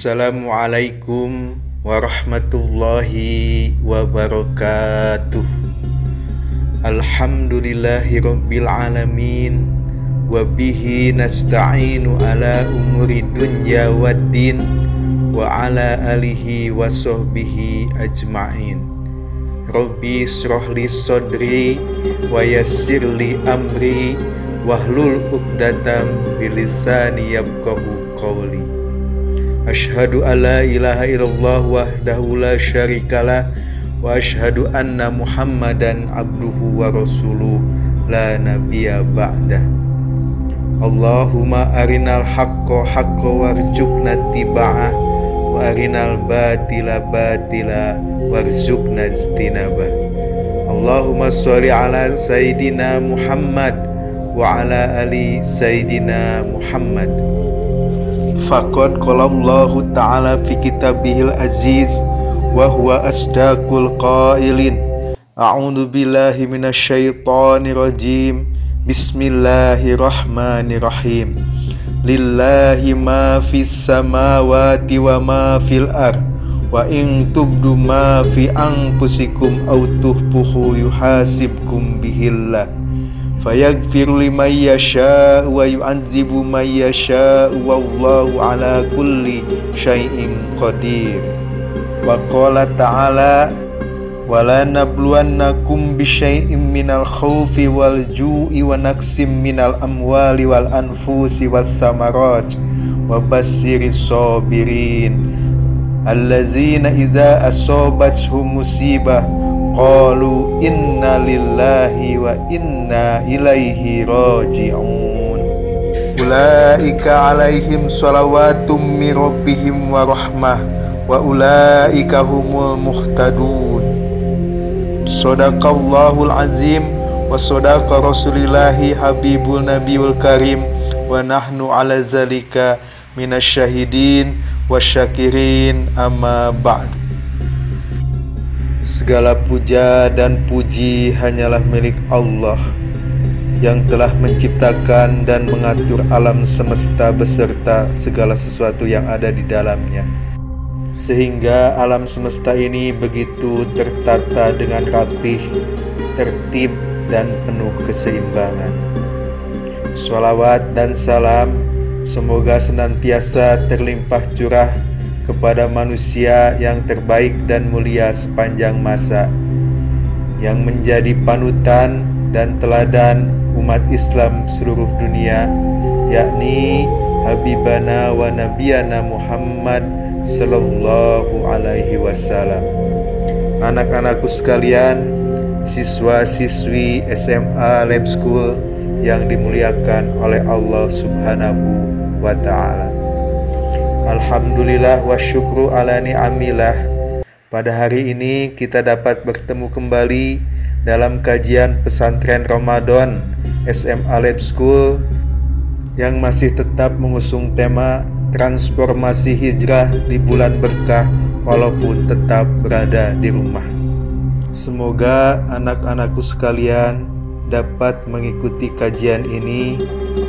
Assalamualaikum warahmatullahi wabarakatuh. Alhamdulillahirabbil alamin wa bihi nasta'inu ala umuri dunya waddin wa ala alihi wa sahbihi ajma'in. Rabbi shrahli sadri wa yassirli amri wahlul 'uqdatam bilisani yafqahu qawli. Asyhadu alla ilaha illallah wahdahu la syarikalah wa asyhadu anna Muhammadan abduhu wa rasuluh la nabiyya ba'dah. Allahumma arinal haqqo haqqo warzuqna tiba'ah wa arinal batila batila warzuqna ijtinabah. Allahumma sholli ala sayyidina Muhammad wa ala ali sayyidina Muhammad. Faqad qala Allahu ta'ala fi kitabihil aziz wa huwa asdaqul qailin. A'udzu billahi minasyaitonir rajim. Bismillahirrahmanirrahim. Lillahi ma fis samawati wa ma fil ard wa in tubdu ma fi anfusikum aw tukhfuhu yuhasibkum bihillah fayaghfir liman yasha wa yu'adzibu man yasha wallahu ala kulli syai'in qadir. Wa qala ta'ala wala nabluwannakum bisyai'im minal khaufi wal ju'i wa naqsim minal amwali wal anfusi was samarat wa bassiris sabirin allazina idza asabathum musibah qalu inna lillahi wa inna ilaihi raji'un. Ulaika alaihim shalawatum mir rabbihim wa rahmah wa ulaika humul muhtadun. Shadaqallahul azim wa shadaqa rasulillahi habibul nabiyul karim wa nahnu ala zalika minasyahidin wasyakirin amma ba'du. Segala puja dan puji hanyalah milik Allah yang telah menciptakan dan mengatur alam semesta beserta segala sesuatu yang ada di dalamnya, sehingga alam semesta ini begitu tertata dengan rapih, tertib, dan penuh keseimbangan. Sholawat dan salam semoga senantiasa terlimpah curah kepada manusia yang terbaik dan mulia sepanjang masa, yang menjadi panutan dan teladan umat Islam seluruh dunia, yakni Habibana wa Nabiyana Muhammad sallallahu alaihi wasallam. Anak-anakku sekalian, siswa-siswi SMA Lab School yang dimuliakan oleh Allah Subhanahu wa ta'ala. Alhamdulillah wa syukru ala ni'amillah. Pada hari ini kita dapat bertemu kembali dalam kajian pesantren Ramadan SMA Lab School yang masih tetap mengusung tema transformasi hijrah di bulan berkah walaupun tetap berada di rumah. Semoga anak-anakku sekalian dapat mengikuti kajian ini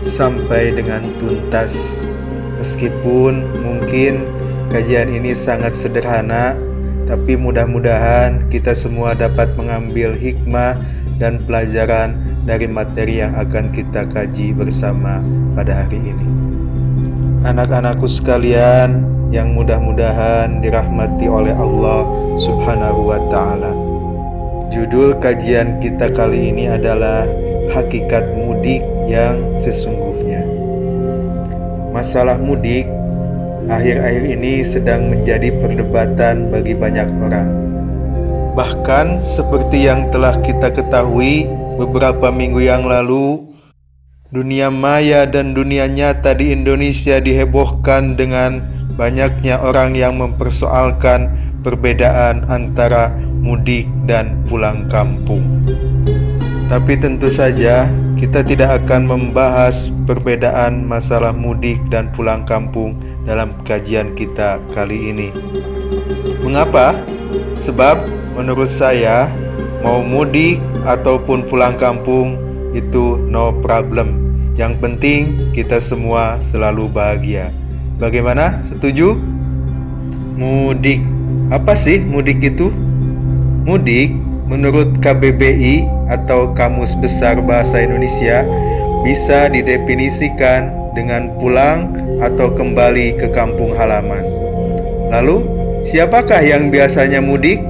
sampai dengan tuntas. Meskipun mungkin kajian ini sangat sederhana, tapi mudah-mudahan kita semua dapat mengambil hikmah dan pelajaran dari materi yang akan kita kaji bersama pada hari ini. Anak-anakku sekalian yang mudah-mudahan dirahmati oleh Allah Subhanahu wa ta'ala. Judul kajian kita kali ini adalah Hakikat Mudik yang Sesungguhnya. Masalah mudik akhir-akhir ini sedang menjadi perdebatan bagi banyak orang. Bahkan seperti yang telah kita ketahui beberapa minggu yang lalu, dunia maya dan dunia nyata di Indonesia dihebohkan dengan banyaknya orang yang mempersoalkan perbedaan antara mudik dan pulang kampung. Tapi tentu saja kita tidak akan membahas perbedaan masalah mudik dan pulang kampung dalam kajian kita kali ini. Mengapa? Sebab menurut saya mau mudik ataupun pulang kampung itu no problem. Yang penting kita semua selalu bahagia. Bagaimana? Setuju? Mudik. Apa sih mudik itu? Mudik menurut KBBI atau Kamus Besar Bahasa Indonesia bisa didefinisikan dengan pulang atau kembali ke kampung halaman. Lalu, siapakah yang biasanya mudik?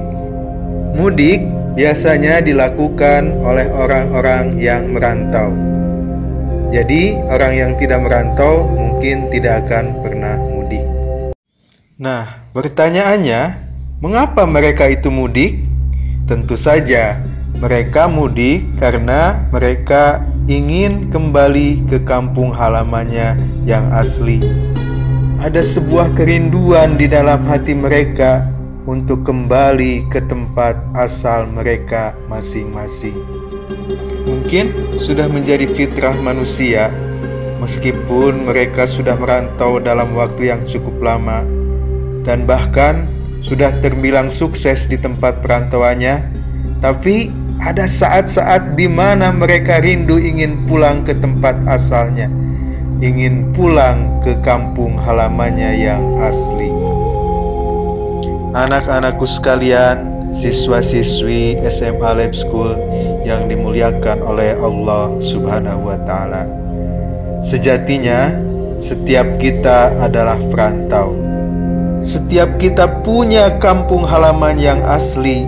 Mudik biasanya dilakukan oleh orang-orang yang merantau. Jadi, orang yang tidak merantau mungkin tidak akan pernah mudik. Nah, pertanyaannya, mengapa mereka itu mudik? Tentu saja, mereka mudik karena mereka ingin kembali ke kampung halamannya yang asli. Ada sebuah kerinduan di dalam hati mereka untuk kembali ke tempat asal mereka masing-masing. Mungkin sudah menjadi fitrah manusia, meskipun mereka sudah merantau dalam waktu yang cukup lama dan bahkan sudah terbilang sukses di tempat perantauannya, tapi ada saat-saat di mana mereka rindu ingin pulang ke tempat asalnya, ingin pulang ke kampung halamannya yang asli. Anak-anakku sekalian, siswa-siswi SMA Lab School yang dimuliakan oleh Allah Subhanahu wa Ta'ala. Sejatinya, setiap kita adalah perantau. Setiap kita punya kampung halaman yang asli.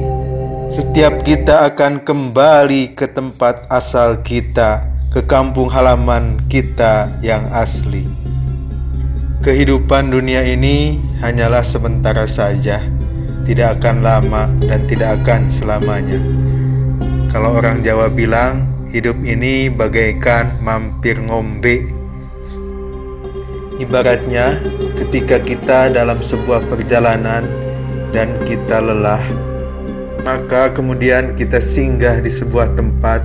Setiap kita akan kembali ke tempat asal kita, ke kampung halaman kita yang asli. Kehidupan dunia ini hanyalah sementara saja, tidak akan lama dan tidak akan selamanya. Kalau orang Jawa bilang, hidup ini bagaikan mampir ngombe. Ibaratnya, ketika kita dalam sebuah perjalanan dan kita lelah, maka kemudian kita singgah di sebuah tempat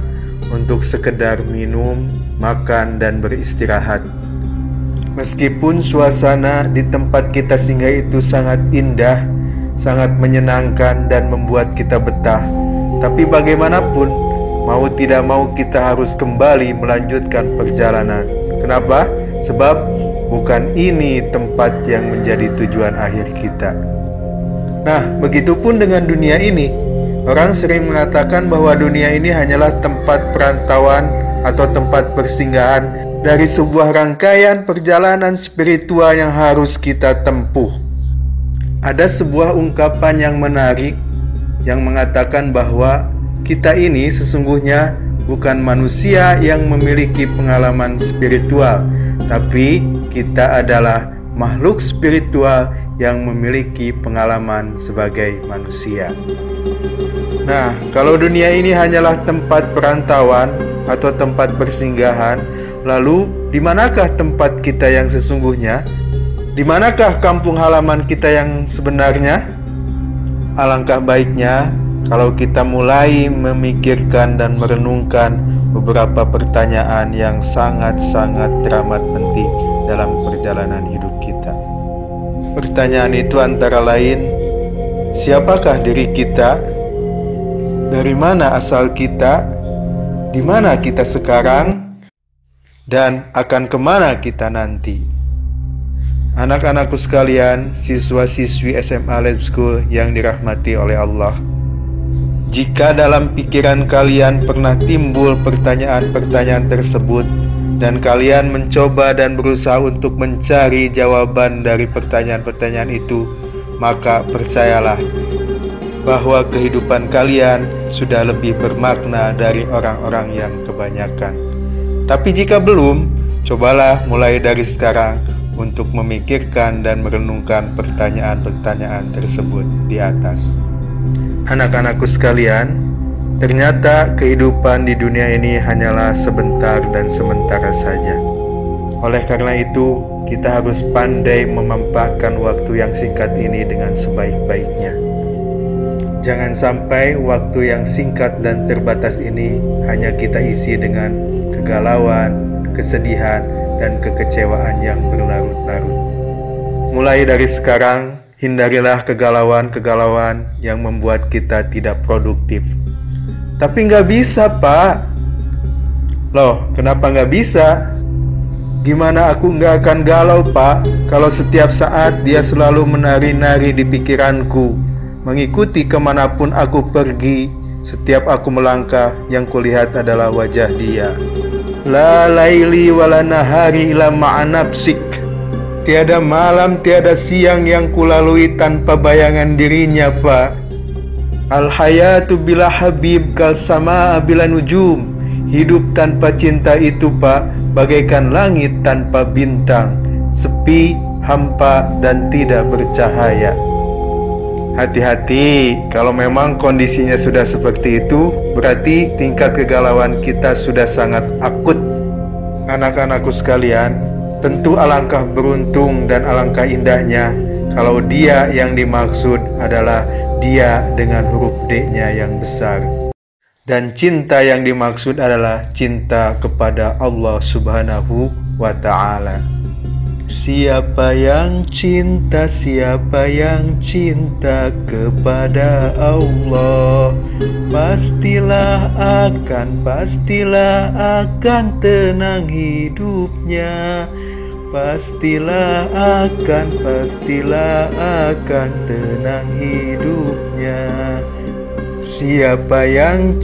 untuk sekedar minum, makan, dan beristirahat. Meskipun suasana di tempat kita singgah itu sangat indah, sangat menyenangkan dan membuat kita betah, tapi bagaimanapun, mau tidak mau kita harus kembali melanjutkan perjalanan. Kenapa? Sebab bukan ini tempat yang menjadi tujuan akhir kita. Nah, begitupun dengan dunia ini. Orang sering mengatakan bahwa dunia ini hanyalah tempat perantauan atau tempat persinggahan dari sebuah rangkaian perjalanan spiritual yang harus kita tempuh. Ada sebuah ungkapan yang menarik yang mengatakan bahwa kita ini sesungguhnya bukan manusia yang memiliki pengalaman spiritual, tapi kita adalah makhluk spiritual yang memiliki pengalaman sebagai manusia. Nah, kalau dunia ini hanyalah tempat perantauan atau tempat persinggahan, lalu di manakah tempat kita yang sesungguhnya? Di manakah kampung halaman kita yang sebenarnya? Alangkah baiknya kalau kita mulai memikirkan dan merenungkan beberapa pertanyaan yang sangat-sangat teramat penting dalam perjalanan hidup kita. Pertanyaan itu antara lain, siapakah diri kita? Dari mana asal kita? Di mana kita sekarang? Dan akan kemana kita nanti? Anak-anakku sekalian, siswa-siswi SMA Lab School yang dirahmati oleh Allah, jika dalam pikiran kalian pernah timbul pertanyaan-pertanyaan tersebut dan kalian mencoba dan berusaha untuk mencari jawaban dari pertanyaan-pertanyaan itu, maka percayalah bahwa kehidupan kalian sudah lebih bermakna dari orang-orang yang kebanyakan. Tapi jika belum, cobalah mulai dari sekarang untuk memikirkan dan merenungkan pertanyaan-pertanyaan tersebut di atas. Anak-anakku sekalian, ternyata kehidupan di dunia ini hanyalah sebentar dan sementara saja. Oleh karena itu, kita harus pandai memanfaatkan waktu yang singkat ini dengan sebaik-baiknya. Jangan sampai waktu yang singkat dan terbatas ini hanya kita isi dengan kegalauan, kesedihan, dan kekecewaan yang berlarut-larut. Mulai dari sekarang, hindarilah kegalauan-kegalauan yang membuat kita tidak produktif. Tapi nggak bisa, Pak. Loh, kenapa nggak bisa? Gimana aku nggak akan galau, Pak, kalau setiap saat dia selalu menari-nari di pikiranku, mengikuti kemanapun aku pergi. Setiap aku melangkah, yang kulihat adalah wajah dia. La laili wala nahari ila ma'anapsik. Tiada malam, tiada siang yang kulalui tanpa bayangan dirinya, Pak. Al-hayatu bila habib kal sama bila nujum. Hidup tanpa cinta itu, Pak, bagaikan langit tanpa bintang, sepi, hampa, dan tidak bercahaya. Hati-hati, kalau memang kondisinya sudah seperti itu, berarti tingkat kegalauan kita sudah sangat akut. Anak-anakku sekalian, tentu alangkah beruntung dan alangkah indahnya kalau dia yang dimaksud adalah dia dengan huruf D-nya yang besar. Dan cinta yang dimaksud adalah cinta kepada Allah Subhanahu wa Ta'ala. Siapa yang cinta kepada Allah, pastilah akan tenang hidupnya. Pastilah akan tenang hidupnya. Siapa yang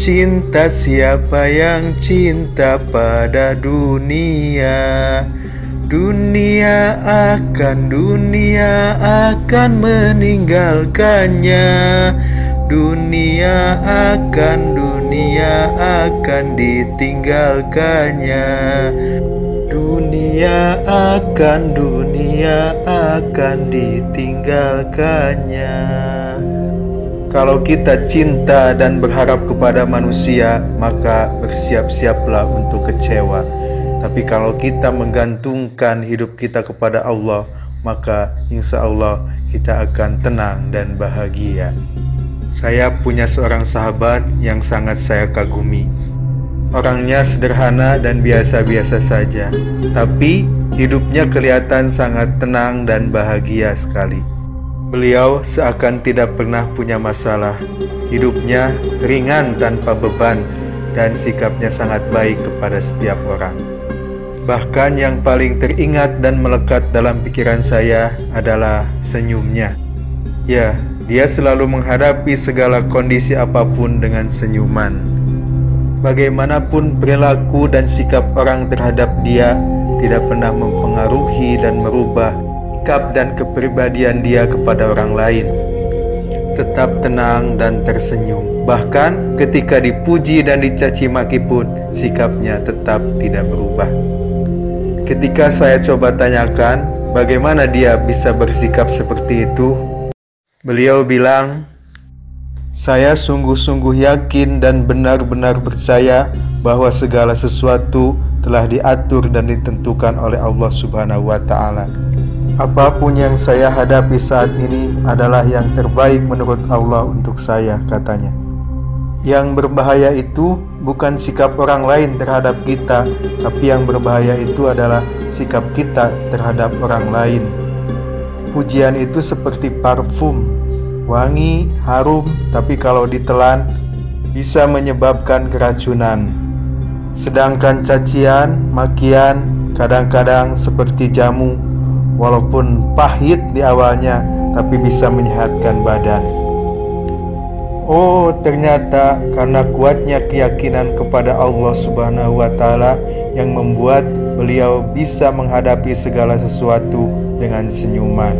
cinta pada dunia, dunia akan meninggalkannya. Dunia akan ditinggalkannya. Dunia akan ditinggalkannya. Kalau kita cinta dan berharap kepada manusia, maka bersiap-siaplah untuk kecewa. Tapi kalau kita menggantungkan hidup kita kepada Allah, maka insya Allah kita akan tenang dan bahagia. Saya punya seorang sahabat yang sangat saya kagumi. Orangnya sederhana dan biasa-biasa saja, tapi hidupnya kelihatan sangat tenang dan bahagia sekali. Beliau seakan tidak pernah punya masalah. Hidupnya ringan tanpa beban, dan sikapnya sangat baik kepada setiap orang. Bahkan yang paling teringat dan melekat dalam pikiran saya adalah senyumnya. Ya, dia selalu menghadapi segala kondisi apapun dengan senyuman. Bagaimanapun perilaku dan sikap orang terhadap dia tidak pernah mempengaruhi dan merubah sikap dan kepribadian dia kepada orang lain. Tetap tenang dan tersenyum. Bahkan ketika dipuji dan dicaci maki pun, sikapnya tetap tidak berubah. Ketika saya coba tanyakan bagaimana dia bisa bersikap seperti itu, beliau bilang, "Saya sungguh-sungguh yakin dan benar-benar percaya bahwa segala sesuatu telah diatur dan ditentukan oleh Allah Subhanahu wa Ta'ala. Apapun yang saya hadapi saat ini adalah yang terbaik menurut Allah untuk saya," katanya. Yang berbahaya itu bukan sikap orang lain terhadap kita, tapi yang berbahaya itu adalah sikap kita terhadap orang lain. Pujian itu seperti parfum, wangi, harum, tapi kalau ditelan bisa menyebabkan keracunan. Sedangkan cacian, makian kadang-kadang seperti jamu, walaupun pahit di awalnya, tapi bisa menyehatkan badan. Oh, ternyata karena kuatnya keyakinan kepada Allah Subhanahu wa Ta'ala yang membuat beliau bisa menghadapi segala sesuatu dengan senyuman.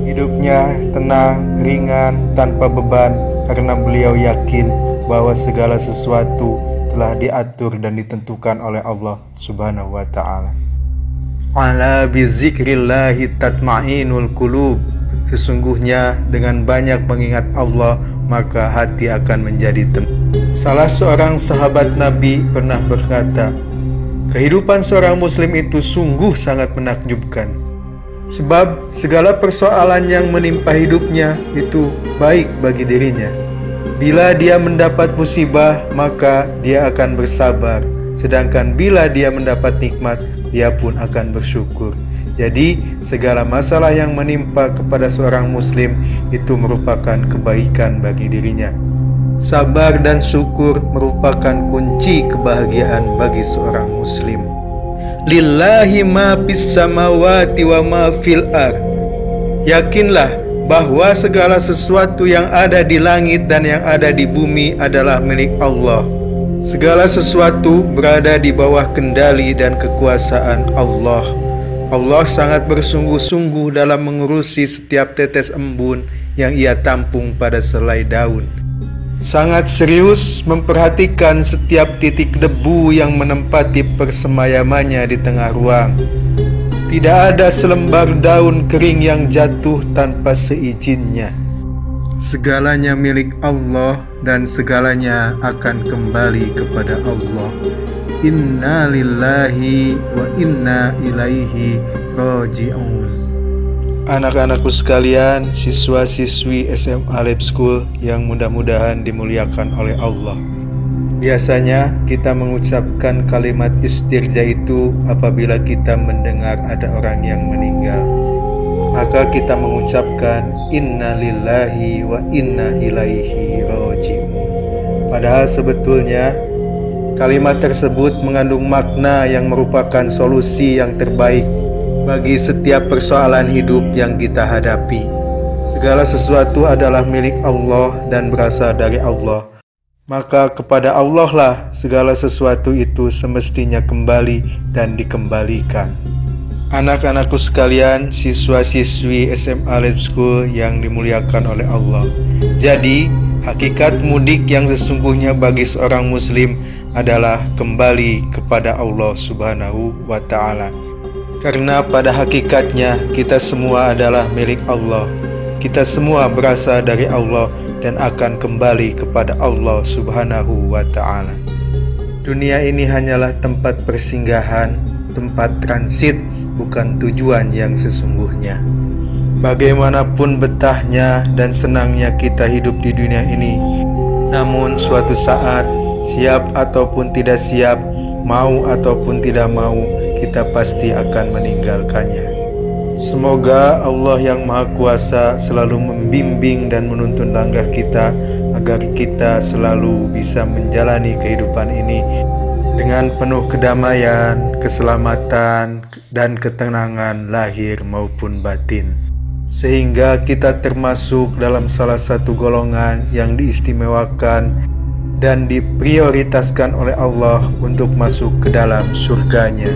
Hidupnya tenang, ringan, tanpa beban karena beliau yakin bahwa segala sesuatu telah diatur dan ditentukan oleh Allah Subhanahu wa Ta'ala. Ala bizikrillahi tatma'inul qulub. Sesungguhnya dengan banyak mengingat Allah, maka hati akan menjadi tenang. Salah seorang sahabat Nabi pernah berkata, kehidupan seorang muslim itu sungguh sangat menakjubkan. Sebab segala persoalan yang menimpa hidupnya itu baik bagi dirinya. Bila dia mendapat musibah, maka dia akan bersabar. Sedangkan bila dia mendapat nikmat, dia pun akan bersyukur. Jadi segala masalah yang menimpa kepada seorang muslim itu merupakan kebaikan bagi dirinya. Sabar dan syukur merupakan kunci kebahagiaan bagi seorang muslim. Lillahi ma fis samawati wa ma fil ardh. Yakinlah bahwa segala sesuatu yang ada di langit dan yang ada di bumi adalah milik Allah. Segala sesuatu berada di bawah kendali dan kekuasaan Allah. Allah sangat bersungguh-sungguh dalam mengurusi setiap tetes embun yang Ia tampung pada selai daun. Sangat serius memperhatikan setiap titik debu yang menempati persemayamannya di tengah ruang. Tidak ada selembar daun kering yang jatuh tanpa seizinnya. Segalanya milik Allah dan segalanya akan kembali kepada Allah. Inna lillahi wa inna ilaihi raji'un. Anak-anakku sekalian, siswa-siswi SMA Lab School yang mudah-mudahan dimuliakan oleh Allah. Biasanya kita mengucapkan kalimat istirja itu apabila kita mendengar ada orang yang meninggal. Maka kita mengucapkan inna lillahi wa inna ilaihi raji'un. Padahal sebetulnya kalimat tersebut mengandung makna yang merupakan solusi yang terbaik bagi setiap persoalan hidup yang kita hadapi. Segala sesuatu adalah milik Allah dan berasal dari Allah. Maka kepada Allah lah segala sesuatu itu semestinya kembali dan dikembalikan. Anak-anakku sekalian, siswa-siswi SMA Lab School yang dimuliakan oleh Allah. Jadi, hakikat mudik yang sesungguhnya bagi seorang muslim adalah kembali kepada Allah Subhanahu wa Ta'ala. Karena pada hakikatnya kita semua adalah milik Allah. Kita semua berasal dari Allah dan akan kembali kepada Allah Subhanahu wa Ta'ala. Dunia ini hanyalah tempat persinggahan, tempat transit, bukan tujuan yang sesungguhnya. Bagaimanapun betahnya dan senangnya kita hidup di dunia ini, namun suatu saat, siap ataupun tidak siap, mau ataupun tidak mau, kita pasti akan meninggalkannya. Semoga Allah yang Maha Kuasa selalu membimbing dan menuntun langkah kita agar kita selalu bisa menjalani kehidupan ini dengan penuh kedamaian, keselamatan, dan ketenangan lahir maupun batin. Sehingga kita termasuk dalam salah satu golongan yang diistimewakan dan diprioritaskan oleh Allah untuk masuk ke dalam surganya.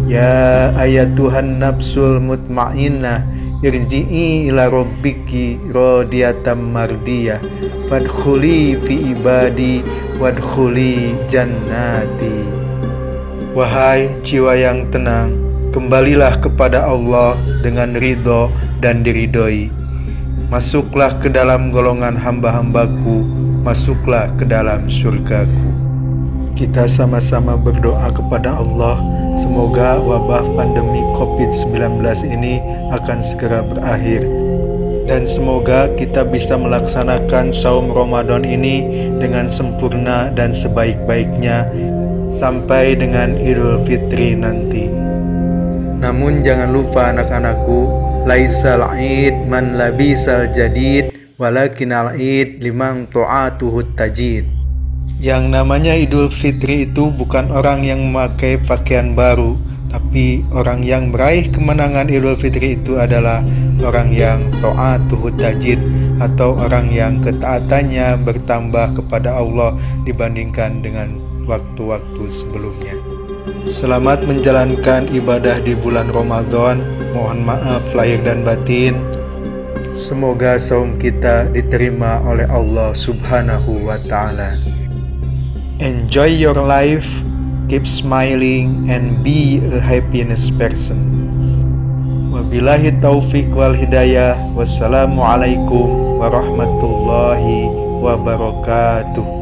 Ya ayatuhan nafsul mutmainnah, irji'i ila rabbiki radiyatan mardiyah, fadkhuli fi ibadi wadkhuli jannati. Wahai jiwa yang tenang, kembalilah kepada Allah dengan ridho dan diridhoi. Masuklah ke dalam golongan hamba-hambaku, masuklah ke dalam surgaku. Kita sama-sama berdoa kepada Allah, semoga wabah pandemi COVID-19 ini akan segera berakhir. Dan semoga kita bisa melaksanakan saum Ramadan ini dengan sempurna dan sebaik-baiknya sampai dengan Idul Fitri nanti. Namun jangan lupa anak-anakku, laisal id man labisal jadid, walakin al-id liman ta'atuhu tajid. Yang namanya Idul Fitri itu bukan orang yang memakai pakaian baru, tapi orang yang meraih kemenangan Idul Fitri itu adalah orang yang ta'atuhu tajid, atau orang yang ketaatannya bertambah kepada Allah dibandingkan dengan waktu-waktu sebelumnya. Selamat menjalankan ibadah di bulan Ramadan. Mohon maaf lahir dan batin. Semoga saum kita diterima oleh Allah Subhanahu wa Ta'ala. Enjoy your life, keep smiling, and be a happiness person. Wabillahi taufiq wal hidayah. Wassalamualaikum warahmatullahi wabarakatuh.